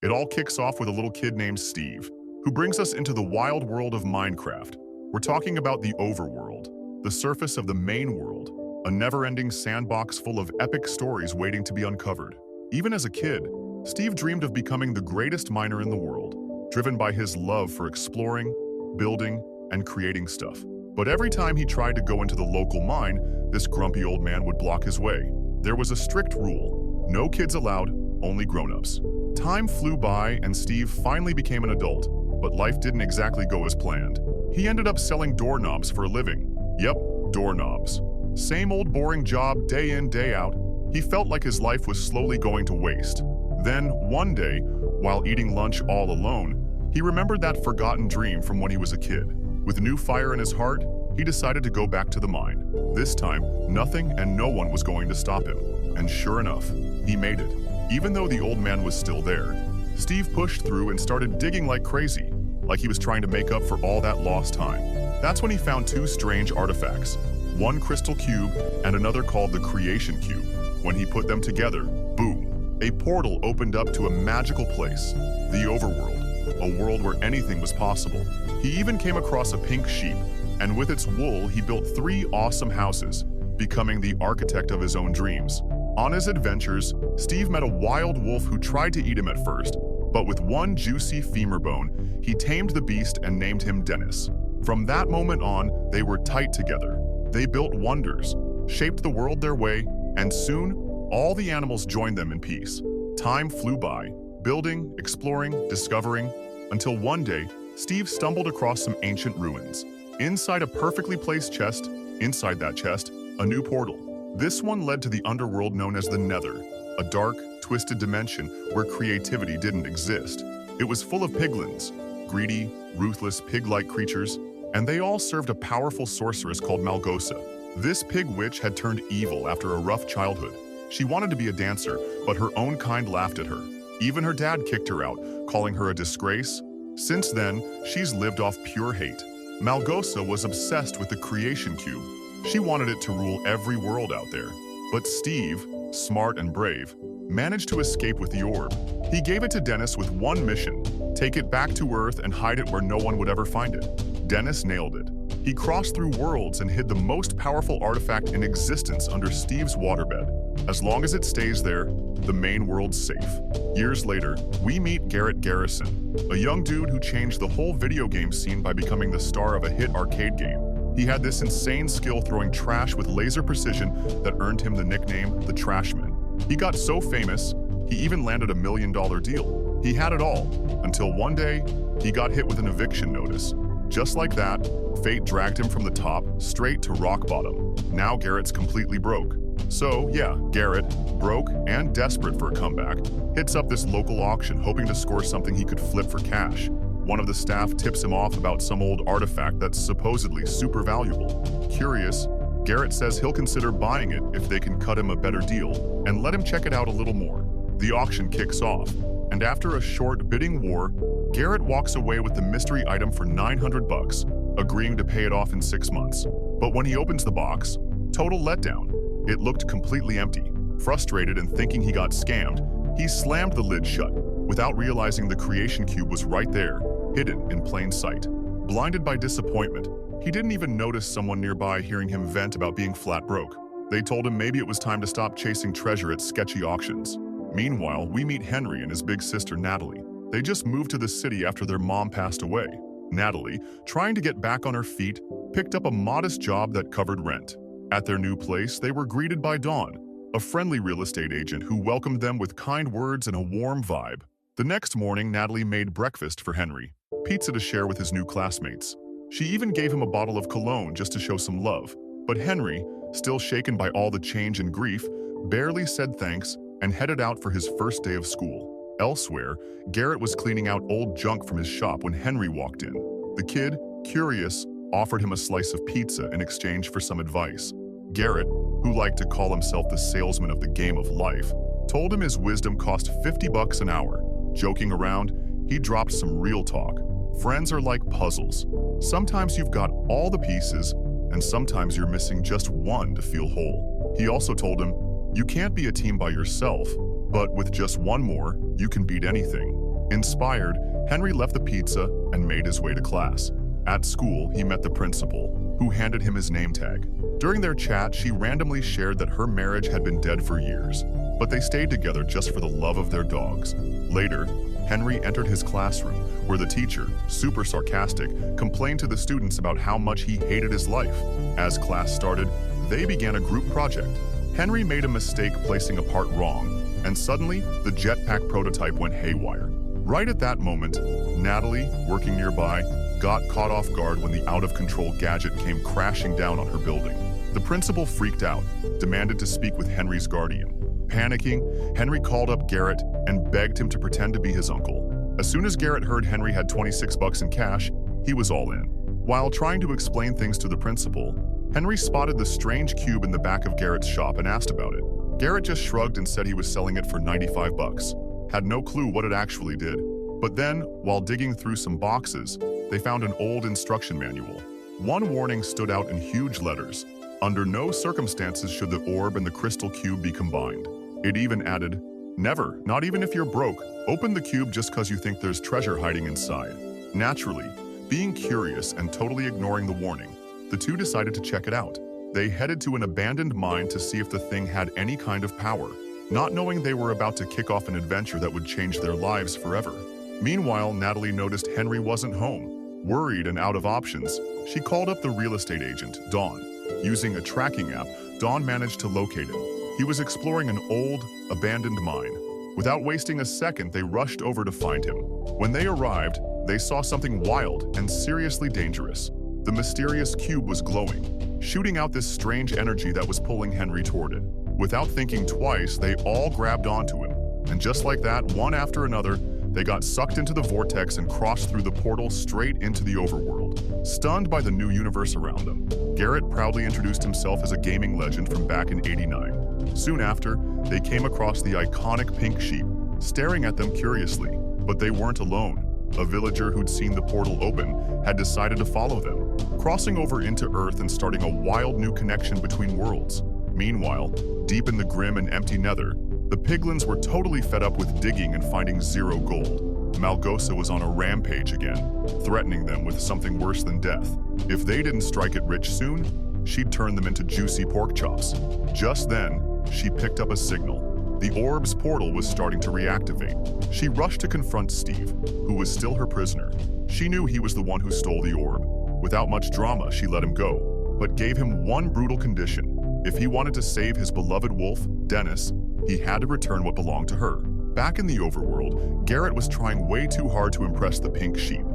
It all kicks off with a little kid named Steve, who brings us into the wild world of Minecraft. We're talking about the Overworld, the surface of the main world, a never-ending sandbox full of epic stories waiting to be uncovered. Even as a kid, Steve dreamed of becoming the greatest miner in the world, driven by his love for exploring, building, and creating stuff. But every time he tried to go into the local mine, this grumpy old man would block his way. There was a strict rule: no kids allowed, only grown-ups. Time flew by and Steve finally became an adult, but life didn't exactly go as planned. He ended up selling doorknobs for a living. Yep, doorknobs. Same old boring job day in, day out. He felt like his life was slowly going to waste. Then, one day, while eating lunch all alone, he remembered that forgotten dream from when he was a kid. With new fire in his heart, he decided to go back to the mine. This time, nothing and no one was going to stop him. And sure enough, he made it. Even though the old man was still there, Steve pushed through and started digging like crazy, like he was trying to make up for all that lost time. That's when he found two strange artifacts, one crystal cube and another called the creation cube. When he put them together, boom, a portal opened up to a magical place, the Overworld, a world where anything was possible. He even came across a pink sheep, and with its wool he built 3 awesome houses, becoming the architect of his own dreams. On his adventures, Steve met a wild wolf who tried to eat him at first, but with one juicy femur bone, he tamed the beast and named him Dennis. From that moment on, they were tight together. They built wonders, shaped the world their way, and soon, all the animals joined them in peace. Time flew by, building, exploring, discovering, until one day, Steve stumbled across some ancient ruins. Inside a perfectly placed chest, inside that chest, a new portal. This one led to the underworld known as the Nether, a dark, twisted dimension where creativity didn't exist. It was full of piglins, greedy, ruthless pig-like creatures, and they all served a powerful sorceress called Malgosa. This pig witch had turned evil after a rough childhood. She wanted to be a dancer, but her own kind laughed at her. Even her dad kicked her out, calling her a disgrace. Since then, she's lived off pure hate. Malgosa was obsessed with the creation cube. She wanted it to rule every world out there. But Steve, smart and brave, managed to escape with the orb. He gave it to Dennis with one mission: take it back to Earth and hide it where no one would ever find it. Dennis nailed it. He crossed through worlds and hid the most powerful artifact in existence under Steve's waterbed. As long as it stays there, the main world's safe. Years later, we meet Garrett Garrison, a young dude who changed the whole video game scene by becoming the star of a hit arcade game. He had this insane skill throwing trash with laser precision that earned him the nickname the Trashman. He got so famous, he even landed $1 million deal. He had it all, until one day, he got hit with an eviction notice. Just like that, fate dragged him from the top straight to rock bottom. Now Garrett's completely broke. So yeah, Garrett, broke and desperate for a comeback, hits up this local auction hoping to score something he could flip for cash. One of the staff tips him off about some old artifact that's supposedly super valuable. Curious, Garrett says he'll consider buying it if they can cut him a better deal and let him check it out a little more. The auction kicks off, and after a short bidding war, Garrett walks away with the mystery item for $900, agreeing to pay it off in 6 months. But when he opens the box, total letdown. It looked completely empty. Frustrated and thinking he got scammed, he slammed the lid shut, without realizing the creation cube was right there, hidden in plain sight. Blinded by disappointment, he didn't even notice someone nearby hearing him vent about being flat broke. They told him maybe it was time to stop chasing treasure at sketchy auctions. Meanwhile, we meet Henry and his big sister Natalie. They just moved to the city after their mom passed away. Natalie, trying to get back on her feet, picked up a modest job that covered rent. At their new place, they were greeted by Dawn, a friendly real estate agent who welcomed them with kind words and a warm vibe. The next morning, Natalie made breakfast for Henry, pizza to share with his new classmates. She even gave him a bottle of cologne just to show some love. But Henry, still shaken by all the change and grief, barely said thanks and headed out for his first day of school. Elsewhere, Garrett was cleaning out old junk from his shop when Henry walked in. The kid, curious, offered him a slice of pizza in exchange for some advice. Garrett, who liked to call himself the salesman of the game of life, told him his wisdom cost $50 an hour. Joking around, he dropped some real talk. Friends are like puzzles. Sometimes you've got all the pieces, and sometimes you're missing just one to feel whole. He also told him, you can't be a team by yourself, but with just one more, you can beat anything. Inspired, Henry left the pizza and made his way to class. At school, he met the principal, who handed him his name tag. During their chat, she randomly shared that her marriage had been dead for years, but they stayed together just for the love of their dogs. Later, Henry entered his classroom, where the teacher, super sarcastic, complained to the students about how much he hated his life. As class started, they began a group project. Henry made a mistake placing a part wrong, and suddenly, the jetpack prototype went haywire. Right at that moment, Natalie, working nearby, got caught off guard when the out-of-control gadget came crashing down on her building. The principal freaked out, demanded to speak with Henry's guardian. Panicking, Henry called up Garrett and begged him to pretend to be his uncle. As soon as Garrett heard Henry had 26 bucks in cash, he was all in. While trying to explain things to the principal, Henry spotted the strange cube in the back of Garrett's shop and asked about it. Garrett just shrugged and said he was selling it for 95 bucks. Had no clue what it actually did. But then, while digging through some boxes, they found an old instruction manual. One warning stood out in huge letters. Under no circumstances should the orb and the crystal cube be combined. It even added, "Never, not even if you're broke, open the cube just because you think there's treasure hiding inside." Naturally, being curious and totally ignoring the warning, the two decided to check it out. They headed to an abandoned mine to see if the thing had any kind of power, not knowing they were about to kick off an adventure that would change their lives forever. Meanwhile, Natalie noticed Henry wasn't home. Worried and out of options, she called up the real estate agent, Don. Using a tracking app, Don managed to locate him. He was exploring an old, abandoned mine. Without wasting a second, they rushed over to find him. When they arrived, they saw something wild and seriously dangerous. The mysterious cube was glowing, shooting out this strange energy that was pulling Henry toward it. Without thinking twice, they all grabbed onto him. And just like that, one after another, they got sucked into the vortex and crossed through the portal straight into the overworld. Stunned by the new universe around them, Garrett proudly introduced himself as a gaming legend from back in '89. Soon after, they came across the iconic pink sheep, staring at them curiously. But they weren't alone. A villager who'd seen the portal open had decided to follow them, crossing over into Earth and starting a wild new connection between worlds. Meanwhile, deep in the grim and empty nether, the piglins were totally fed up with digging and finding zero gold. Malgosa was on a rampage again, threatening them with something worse than death. If they didn't strike it rich soon, she'd turn them into juicy pork chops. Just then, she picked up a signal. The orb's portal was starting to reactivate. She rushed to confront Steve, who was still her prisoner. She knew he was the one who stole the orb. Without much drama, she let him go, but gave him one brutal condition. If he wanted to save his beloved wolf, Dennis, he had to return what belonged to her. Back in the overworld, Garrett was trying way too hard to impress the pink sheep,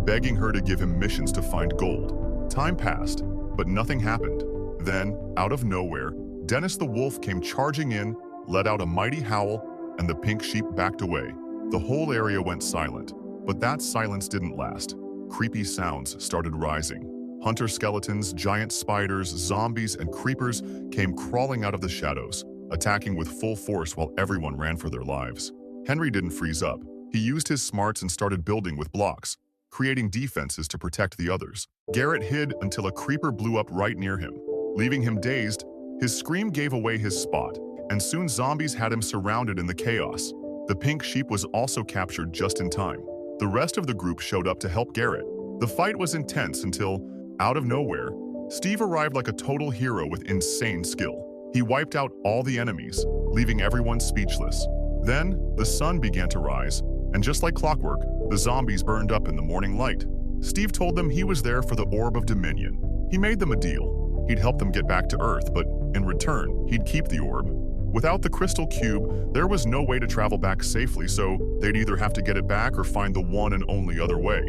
begging her to give him missions to find gold. Time passed, but nothing happened. Then, out of nowhere, Dennis the wolf came charging in, let out a mighty howl, and the pink sheep backed away. The whole area went silent, but that silence didn't last. Creepy sounds started rising. Hunter skeletons, giant spiders, zombies, and creepers came crawling out of the shadows, attacking with full force while everyone ran for their lives. Henry didn't freeze up. He used his smarts and started building with blocks, creating defenses to protect the others. Garrett hid until a creeper blew up right near him. Leaving him dazed, his scream gave away his spot, and soon zombies had him surrounded in the chaos. The pink sheep was also captured just in time. The rest of the group showed up to help Garrett. The fight was intense until, out of nowhere, Steve arrived like a total hero with insane skill. He wiped out all the enemies, leaving everyone speechless. Then, the sun began to rise, and just like clockwork, the zombies burned up in the morning light. Steve told them he was there for the Orb of Dominion. He made them a deal. He'd help them get back to Earth, but in return, he'd keep the orb. Without the crystal cube, there was no way to travel back safely, so they'd either have to get it back or find the one and only other way.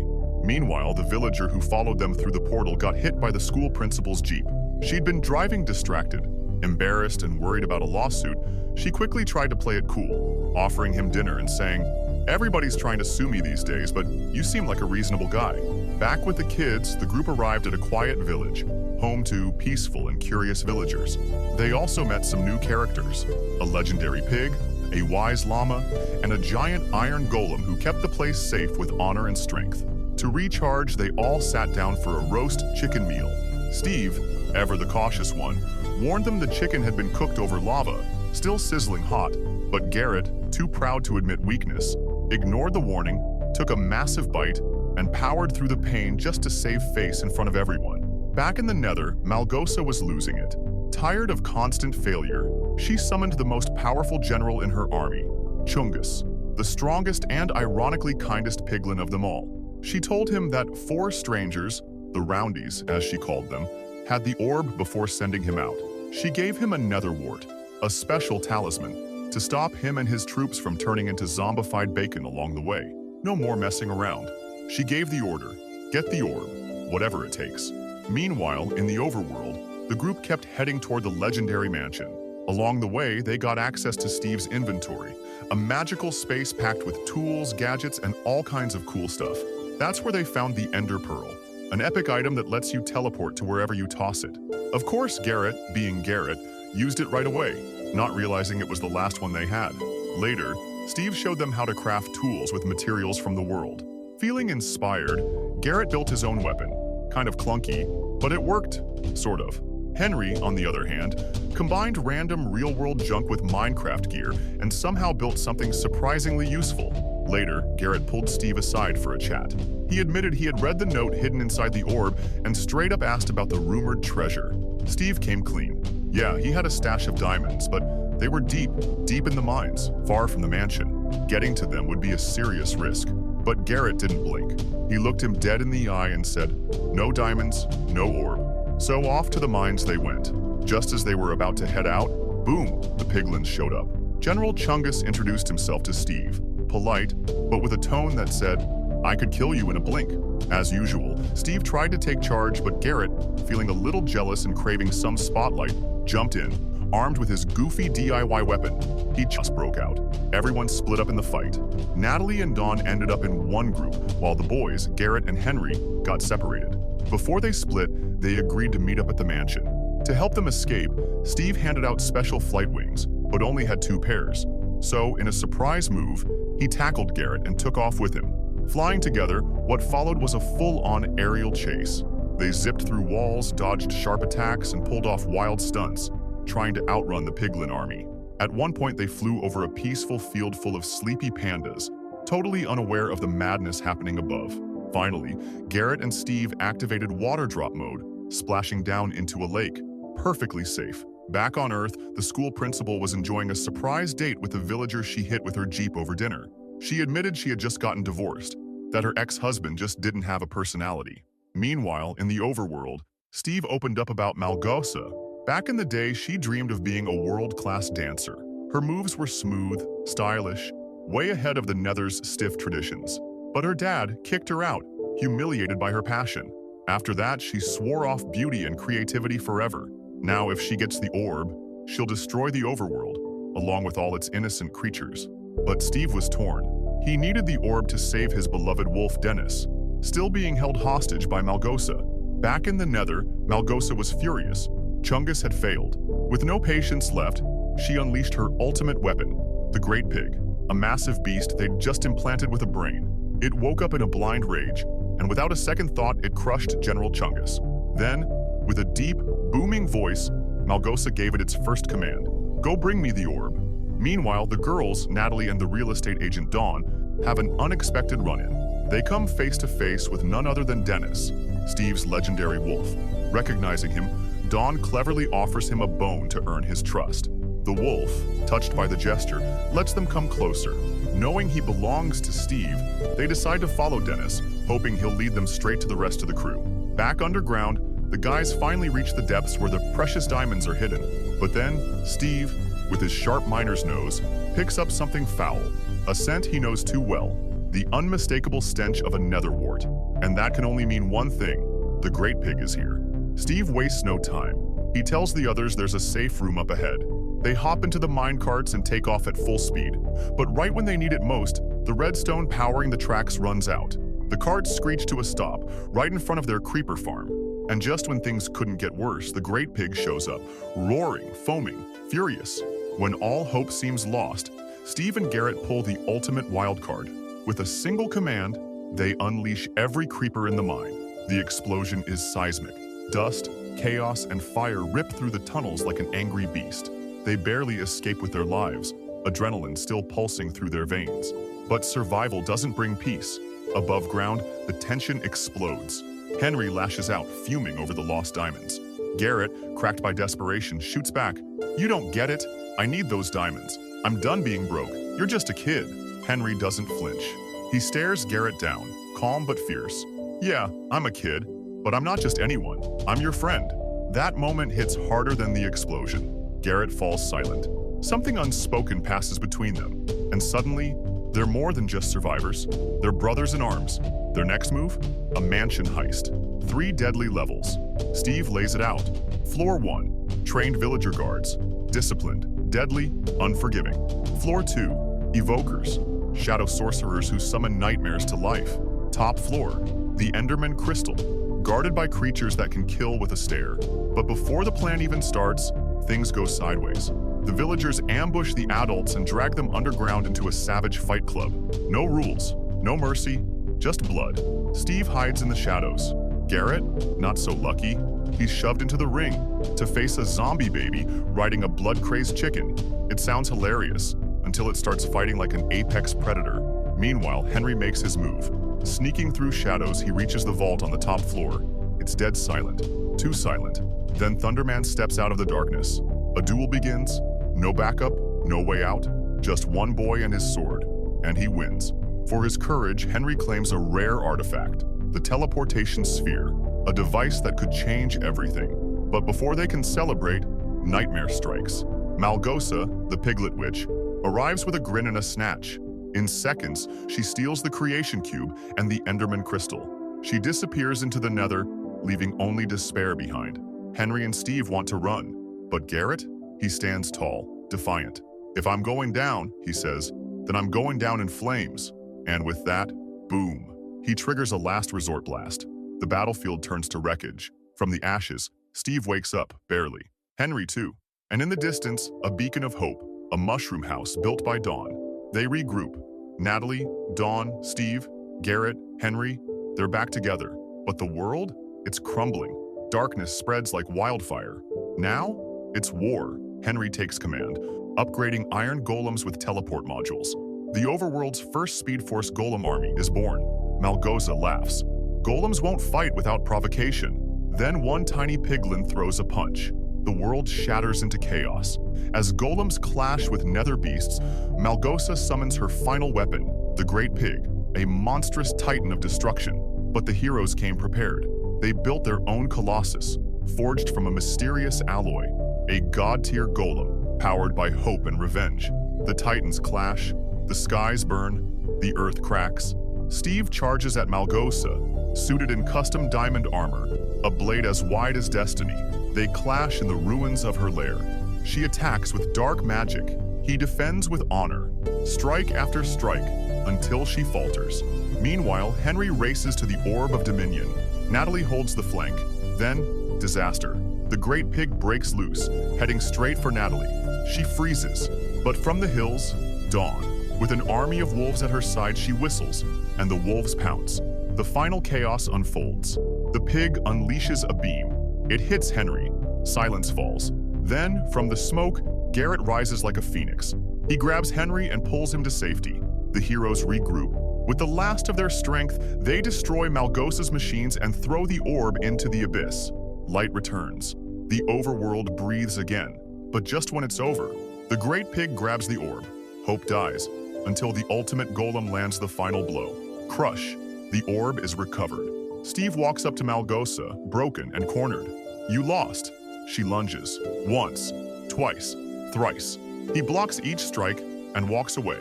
Meanwhile, the villager who followed them through the portal got hit by the school principal's jeep. She'd been driving distracted. Embarrassed and worried about a lawsuit, she quickly tried to play it cool, offering him dinner and saying, "Everybody's trying to sue me these days, but you seem like a reasonable guy." Back with the kids, the group arrived at a quiet village, home to peaceful and curious villagers. They also met some new characters, a legendary pig, a wise llama, and a giant iron golem who kept the place safe with honor and strength. To recharge, they all sat down for a roast chicken meal. Steve, ever the cautious one, warned them the chicken had been cooked over lava, still sizzling hot, but Garrett, too proud to admit weakness, ignored the warning, took a massive bite, and powered through the pain just to save face in front of everyone. Back in the Nether, Malgosa was losing it. Tired of constant failure, she summoned the most powerful general in her army, Chungus, the strongest and ironically kindest piglin of them all. She told him that 4 strangers, the Roundies as she called them, had the orb before sending him out. She gave him a nether wart, a special talisman, to stop him and his troops from turning into zombified bacon along the way. No more messing around. She gave the order, get the orb, whatever it takes. Meanwhile, in the Overworld, the group kept heading toward the legendary mansion. Along the way, they got access to Steve's inventory, a magical space packed with tools, gadgets, and all kinds of cool stuff. That's where they found the Ender Pearl, an epic item that lets you teleport to wherever you toss it. Of course, Garrett, being Garrett, used it right away, not realizing it was the last one they had. Later, Steve showed them how to craft tools with materials from the world. Feeling inspired, Garrett built his own weapon. Kind of clunky, but it worked, sort of. Henry, on the other hand, combined random real-world junk with Minecraft gear and somehow built something surprisingly useful. Later, Garrett pulled Steve aside for a chat. He admitted he had read the note hidden inside the orb and straight up asked about the rumored treasure. Steve came clean. Yeah, he had a stash of diamonds, but they were deep in the mines, far from the mansion. Getting to them would be a serious risk. But Garrett didn't blink. He looked him dead in the eye and said, "No diamonds, no orb." So off to the mines they went. Just as they were about to head out, boom, the piglins showed up. General Chungus introduced himself to Steve, polite, but with a tone that said, "I could kill you in a blink." As usual, Steve tried to take charge, but Garrett, feeling a little jealous and craving some spotlight, jumped in, armed with his goofy DIY weapon. He just broke out. Everyone split up in the fight. Natalie and Dawn ended up in one group, while the boys, Garrett and Henry, got separated. Before they split, they agreed to meet up at the mansion. To help them escape, Steve handed out special flight wings, but only had 2 pairs. So, in a surprise move, he tackled Garrett and took off with him. Flying together, what followed was a full-on aerial chase. They zipped through walls, dodged sharp attacks, and pulled off wild stunts, trying to outrun the piglin army. At one point, they flew over a peaceful field full of sleepy pandas, totally unaware of the madness happening above. Finally, Garrett and Steve activated water drop mode, splashing down into a lake, perfectly safe. Back on Earth, the school principal was enjoying a surprise date with a villager she hit with her Jeep over dinner. She admitted she had just gotten divorced, that her ex-husband just didn't have a personality. Meanwhile, in the Overworld, Steve opened up about Malgosa. Back in the day, she dreamed of being a world-class dancer. Her moves were smooth, stylish, way ahead of the Nether's stiff traditions. But her dad kicked her out, humiliated by her passion. After that, she swore off beauty and creativity forever. Now, if she gets the orb, she'll destroy the Overworld, along with all its innocent creatures. But Steve was torn. He needed the orb to save his beloved wolf Dennis, still being held hostage by Malgosa. Back in the Nether, Malgosa was furious. Chungus had failed. With no patience left, she unleashed her ultimate weapon, the Great Pig, a massive beast they'd just implanted with a brain. It woke up in a blind rage, and without a second thought, it crushed General Chungus. Then, with a deep, booming voice, Malgosa gave it its first command, "Go bring me the orb." Meanwhile, the girls, Natalie and the real estate agent Dawn, have an unexpected run-in. They come face to face with none other than Dennis, Steve's legendary wolf. Recognizing him, Dawn cleverly offers him a bone to earn his trust. The wolf, touched by the gesture, lets them come closer. Knowing he belongs to Steve, they decide to follow Dennis, hoping he'll lead them straight to the rest of the crew. Back underground, the guys finally reach the depths where the precious diamonds are hidden. But then, Steve, with his sharp miner's nose, picks up something foul, a scent he knows too well, the unmistakable stench of a netherwort. And that can only mean one thing: the Great Pig is here. Steve wastes no time. He tells the others there's a safe room up ahead. They hop into the minecarts and take off at full speed. But right when they need it most, the redstone powering the tracks runs out. The carts screech to a stop, right in front of their creeper farm. And just when things couldn't get worse, the Great Pig shows up, roaring, foaming, furious. When all hope seems lost, Steve and Garrett pull the ultimate wild card. With a single command, they unleash every creeper in the mine. The explosion is seismic. Dust, chaos, and fire rip through the tunnels like an angry beast. They barely escape with their lives, adrenaline still pulsing through their veins. But survival doesn't bring peace. Above ground, the tension explodes. Henry lashes out, fuming over the lost diamonds. Garrett, cracked by desperation, shoots back. "You don't get it. I need those diamonds. I'm done being broke. You're just a kid." Henry doesn't flinch. He stares Garrett down, calm but fierce. "Yeah, I'm a kid, but I'm not just anyone. I'm your friend." That moment hits harder than the explosion. Garrett falls silent. Something unspoken passes between them, and suddenly, they're more than just survivors. They're brothers in arms. Their next move? A mansion heist. 3 deadly levels. Steve lays it out. Floor 1, trained villager guards. Disciplined, deadly, unforgiving. Floor 2, evokers. Shadow sorcerers who summon nightmares to life. Top floor, the Enderman Crystal. Guarded by creatures that can kill with a stare. But before the plan even starts, things go sideways. The villagers ambush the adults and drag them underground into a savage fight club. No rules, no mercy, just blood. Steve hides in the shadows. Garrett, not so lucky, he's shoved into the ring to face a zombie baby riding a blood-crazed chicken. It sounds hilarious until it starts fighting like an apex predator. Meanwhile, Henry makes his move. Sneaking through shadows, he reaches the vault on the top floor. It's dead silent, too silent. Then Thunderman steps out of the darkness. A duel begins. No backup, no way out, just one boy and his sword, and he wins. For his courage, Henry claims a rare artifact, the teleportation sphere, a device that could change everything. But before they can celebrate, nightmare strikes. Malgosa, the piglet witch, arrives with a grin and a snatch. In seconds, she steals the creation cube and the Enderman crystal. She disappears into the nether, leaving only despair behind. Henry and Steve want to run, but Garrett? He stands tall, defiant. "If I'm going down," he says, "then I'm going down in flames." And with that, boom. He triggers a last resort blast. The battlefield turns to wreckage. From the ashes, Steve wakes up, barely. Henry too. And in the distance, a beacon of hope, a mushroom house built by Dawn. They regroup. Natalie, Dawn, Steve, Garrett, Henry, they're back together. But the world? It's crumbling. Darkness spreads like wildfire. Now, it's war. Henry takes command, upgrading iron golems with teleport modules. The Overworld's first Speed Force golem army is born. Malgosa laughs. Golems won't fight without provocation. Then one tiny piglin throws a punch. The world shatters into chaos. As golems clash with nether beasts, Malgosa summons her final weapon, the Great Pig, a monstrous titan of destruction. But the heroes came prepared. They built their own colossus, forged from a mysterious alloy, a god-tier golem, powered by hope and revenge. The titans clash, the skies burn, the earth cracks. Steve charges at Malgosa, suited in custom diamond armor, a blade as wide as destiny. They clash in the ruins of her lair. She attacks with dark magic. He defends with honor, strike after strike, until she falters. Meanwhile, Henry races to the Orb of Dominion. Natalie holds the flank. Then, disaster. The Great Pig breaks loose, heading straight for Natalie. She freezes, but from the hills, Dawn. With an army of wolves at her side, she whistles, and the wolves pounce. The final chaos unfolds. The pig unleashes a beam. It hits Henry. Silence falls. Then, from the smoke, Garrett rises like a phoenix. He grabs Henry and pulls him to safety. The heroes regroup. With the last of their strength, they destroy Malgosa's machines and throw the orb into the abyss. Light returns. The Overworld breathes again. But just when it's over, the Great Pig grabs the orb. Hope dies, until the ultimate golem lands the final blow. Crush. The orb is recovered. Steve walks up to Malgosa, broken and cornered. "You lost." She lunges. Once, twice, thrice. He blocks each strike and walks away.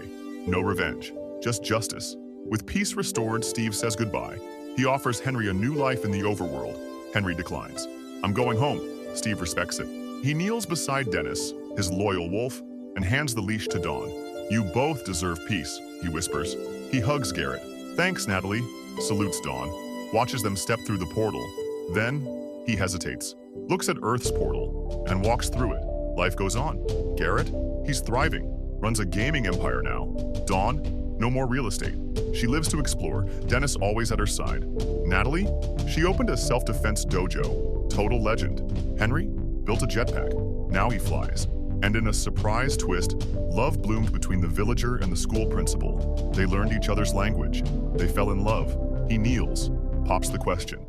No revenge, just justice. With peace restored, Steve says goodbye. He offers Henry a new life in the Overworld. Henry declines. "I'm going home." Steve respects it. He kneels beside Dennis, his loyal wolf, and hands the leash to Dawn. "You both deserve peace," he whispers. He hugs Garrett. "Thanks, Natalie," salutes Dawn, watches them step through the portal. Then, he hesitates, looks at Earth's portal, and walks through it. Life goes on. Garrett? He's thriving, runs a gaming empire now. Dawn? No more real estate. She lives to explore, Dennis always at her side. Natalie? She opened a self-defense dojo. Total legend. Henry? Built a jetpack. Now he flies. And in a surprise twist, love bloomed between the villager and the school principal. They learned each other's language. They fell in love. He kneels. Pops the question.